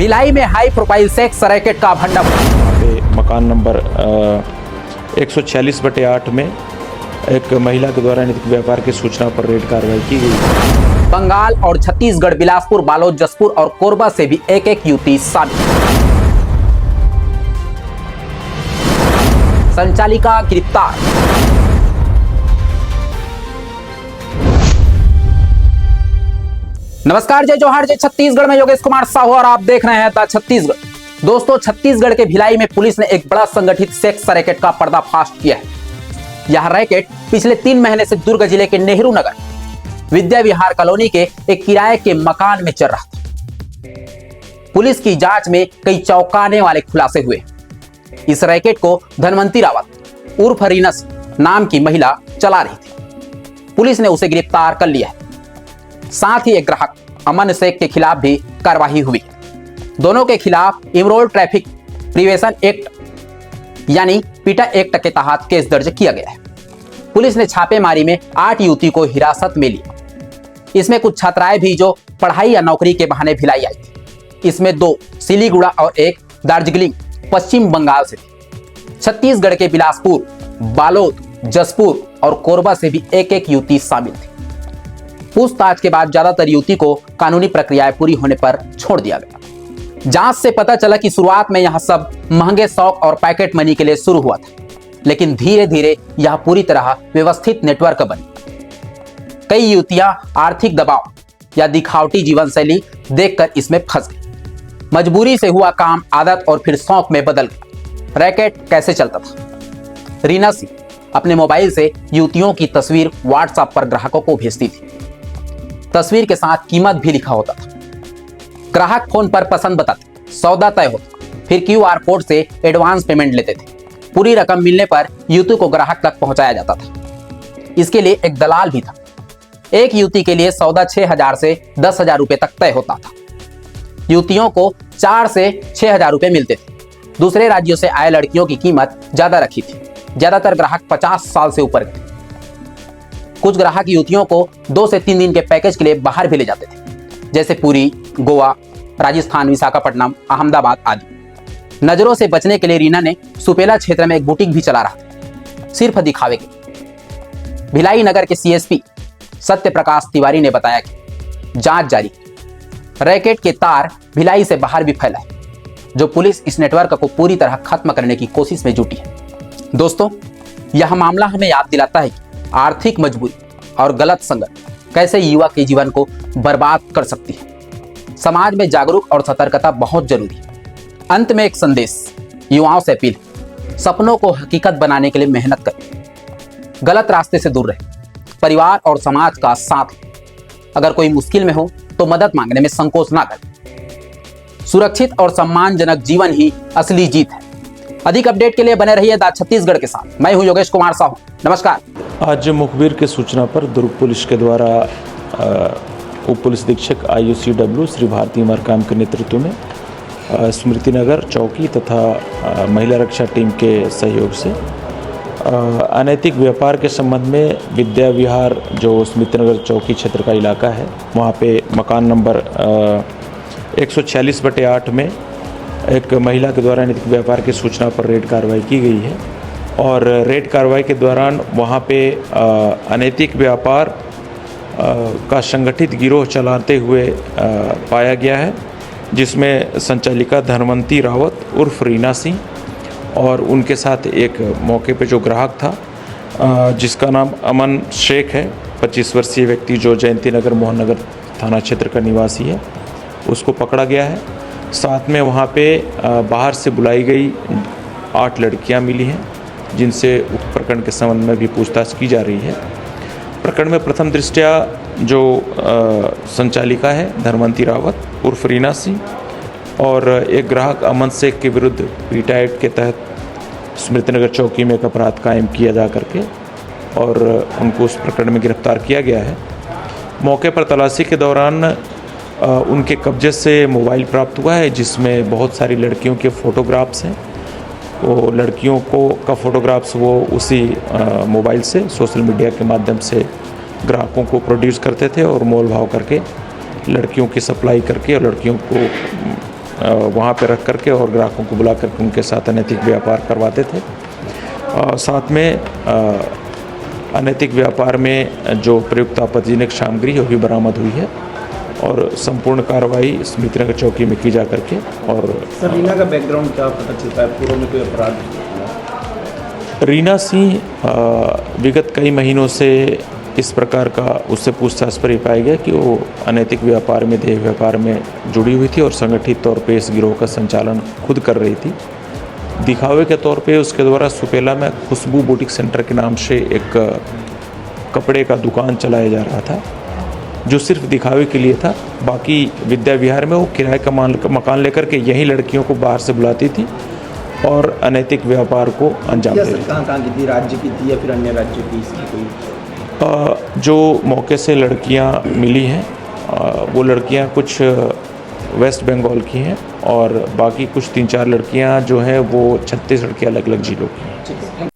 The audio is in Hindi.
भिलाई में हाई प्रोफाइल सेक्स रैकेट का भंडाफोड़। मकान नंबर 146/8 में एक महिला के द्वारा अनैतिक व्यापार की सूचना पर रेड कार्रवाई की गई। बंगाल और छत्तीसगढ़, बिलासपुर, बालोद, जसपुर और कोरबा से भी एक एक युवती शामिल। संचालिका गिरफ्तार। नमस्कार, जय जोहार, जय छत्तीसगढ़ में योगेश कुमार साहू और आप देख रहे हैं द छत्तीसगढ़। दोस्तों, छत्तीसगढ़ के भिलाई में पुलिस ने एक बड़ा संगठित सेक्स रैकेट का पर्दाफाश किया है। यह रैकेट पिछले 3 महीने से दुर्ग जिले के नेहरू नगर विद्या विहार कॉलोनी के एक किराए के मकान में चल रहा था। पुलिस की जांच में कई चौंकाने वाले खुलासे हुए। इस रैकेट को धनवंती रावत उर्फ रीना नाम की महिला चला रही थी। पुलिस ने उसे गिरफ्तार कर लिया है। साथ ही एक ग्राहक अमन शेख के खिलाफ भी कार्रवाई हुई। दोनों के खिलाफ इमरोल ट्रैफिक प्रिवेंशन एक्ट यानी पीटा एक्ट के तहत केस दर्ज किया गया है। पुलिस ने छापेमारी में 8 युवती को हिरासत में लिया। इसमें कुछ छात्राएं भी जो पढ़ाई या नौकरी के बहाने भिलाई आई थी। इसमें 2 सिलीगुड़ा और एक दार्जिलिंग पश्चिम बंगाल से थी। छत्तीसगढ़ के बिलासपुर, बालोद, जसपुर और कोरबा से भी एक एक युवती शामिल थी। पूछताछ के बाद ज्यादातर युवती को कानूनी प्रक्रियाएं पूरी होने पर छोड़ दिया गया। जांच से पता चला कि शुरुआत में यह सब महंगे शौक और पैकेट मनी के लिए शुरू हुआ था, लेकिन धीरे धीरे यह पूरी तरह व्यवस्थित नेटवर्क बनी। कई युवतियां आर्थिक दबाव या दिखावटी जीवन शैली देखकर इसमें फंस गई। मजबूरी से हुआ काम आदत और फिर शौक में बदल गया। रैकेट कैसे चलता था? रीना सिंह अपने मोबाइल से युवतियों की तस्वीर व्हाट्सएप पर ग्राहकों को भेजती थी। तस्वीर के साथ कीमत भी लिखा होता था। ग्राहक फोन पर पसंद बताते, सौदा तय होता, फिर QR कोड से एडवांस पेमेंट लेते थे। पूरी रकम मिलने पर युवती को ग्राहक तक पहुंचाया जाता था। इसके लिए एक दलाल भी था। एक युवती के लिए सौदा 6,000 से 10,000 रुपए तक तय होता था। युवतियों को 4 से 6,000 रुपए मिलते थे। दूसरे राज्यों से आए लड़कियों की कीमत ज्यादा रखी थी। ज्यादातर ग्राहक 50 साल से ऊपर के थे। कुछ ग्राहक युवतियों को 2 से 3 दिन के पैकेज के लिए बाहर भी ले जाते थे, जैसे पुरी, गोवा, राजस्थान, विशाखापट्टनम, अहमदाबाद आदि। नजरों से बचने के लिए रीना ने सुपेला क्षेत्र में एक बुटीक भी चला रहा था, सिर्फ दिखावे के। भिलाई नगर के CSP सत्य प्रकाश तिवारी ने बताया कि जांच जारी। रैकेट के तार भिलाई से बाहर भी फैला है, जो पुलिस इस नेटवर्क को पूरी तरह खत्म करने की कोशिश में जुटी है। दोस्तों, यह मामला हमें याद दिलाता है कि आर्थिक मजबूरी और गलत संगत कैसे युवा के जीवन को बर्बाद कर सकती है। समाज में जागरूक और सतर्कता बहुत जरूरी है। अंत में एक संदेश युवाओं से अपील, सपनों को हकीकत बनाने के लिए मेहनत करें, गलत रास्ते से दूर रहें, परिवार और समाज का साथ लें। अगर कोई मुश्किल में हो तो मदद मांगने में संकोच ना करें। सुरक्षित और सम्मानजनक जीवन ही असली जीत है। अधिक अपडेट के लिए बने रहिए द छत्तीसगढ़ के साथ। मैं हूं योगेश कुमार साहू। नमस्कार। आज मुखबिर की सूचना पर दुर्ग पुलिस के द्वारा उप पुलिस अधीक्षक IUCW श्री भारती मरकाम के नेतृत्व में स्मृति नगर चौकी तथा महिला रक्षा टीम के सहयोग से अनैतिक व्यापार के संबंध में विद्या विहार जो स्मृति नगर चौकी क्षेत्र का इलाका है, वहाँ पे मकान नंबर 146/8 में एक महिला के द्वारा अनैतिक व्यापार की सूचना पर रेड कार्रवाई की गई है। और रेड कार्रवाई के दौरान वहाँ पे अनैतिक व्यापार का संगठित गिरोह चलाते हुए पाया गया है, जिसमें संचालिका धनवंती रावत उर्फ रीना सिंह और उनके साथ एक मौके पे जो ग्राहक था जिसका नाम अमन शेख है, 25 वर्षीय व्यक्ति जो जयंती नगर मोहन नगर थाना क्षेत्र का निवासी है, उसको पकड़ा गया है। साथ में वहाँ पे बाहर से बुलाई गई 8 लड़कियाँ मिली हैं, जिनसे उक्त प्रकरण के संबंध में भी पूछताछ की जा रही है। प्रकरण में प्रथम दृष्टया जो संचालिका है धनवंती रावत उर्फ रीना सिंह और एक ग्राहक अमन शेख के विरुद्ध पीटा एक्ट के तहत स्मृतिनगर चौकी में एक अपराध कायम किया जा करके और उनको उस प्रकरण में गिरफ्तार किया गया है। मौके पर तलाशी के दौरान उनके कब्जे से मोबाइल प्राप्त हुआ है, जिसमें बहुत सारी लड़कियों के फ़ोटोग्राफ्स हैं। वो लड़कियों का फ़ोटोग्राफ्स वो उसी मोबाइल से सोशल मीडिया के माध्यम से ग्राहकों को प्रोड्यूस करते थे और मोल भाव करके लड़कियों की सप्लाई करके और लड़कियों को वहाँ पे रख करके और ग्राहकों को बुला करके उनके साथ अनैतिक व्यापार करवाते थे। साथ में अनैतिक व्यापार में जो प्रयुक्त आपत्तिजनक सामग्री है वो भी बरामद हुई है और संपूर्ण कार्रवाई स्मृतिनगर चौकी में की जा करके और सर रीना का बैकग्राउंड क्या पता चलता है, पूर्व में कोई अपराध? रीना सिंह विगत कई महीनों से इस प्रकार का उससे पूछताछ पर ही पाया गया कि वो अनैतिक व्यापार में, देह व्यापार में जुड़ी हुई थी और संगठित तौर पे इस गिरोह का संचालन खुद कर रही थी। दिखावे के तौर पे उसके द्वारा सुपेला में खुशबू बुटीक सेंटर के नाम से एक कपड़े का दुकान चलाया जा रहा था, जो सिर्फ दिखावे के लिए था। बाकी विद्या विहार में वो किराए का मकान लेकर के यही लड़कियों को बाहर से बुलाती थी और अनैतिक व्यापार को अंजाम दे रही थी। कहाँ की थी, राज्य की थी या फिर अन्य राज्यों की? इसकी कोई जो मौके से लड़कियां मिली हैं वो लड़कियां कुछ वेस्ट बंगाल की हैं और बाकी कुछ 3-4 लड़कियां जो हैं वो छत्तीसगढ़ के अलग अलग जिलों की हैं।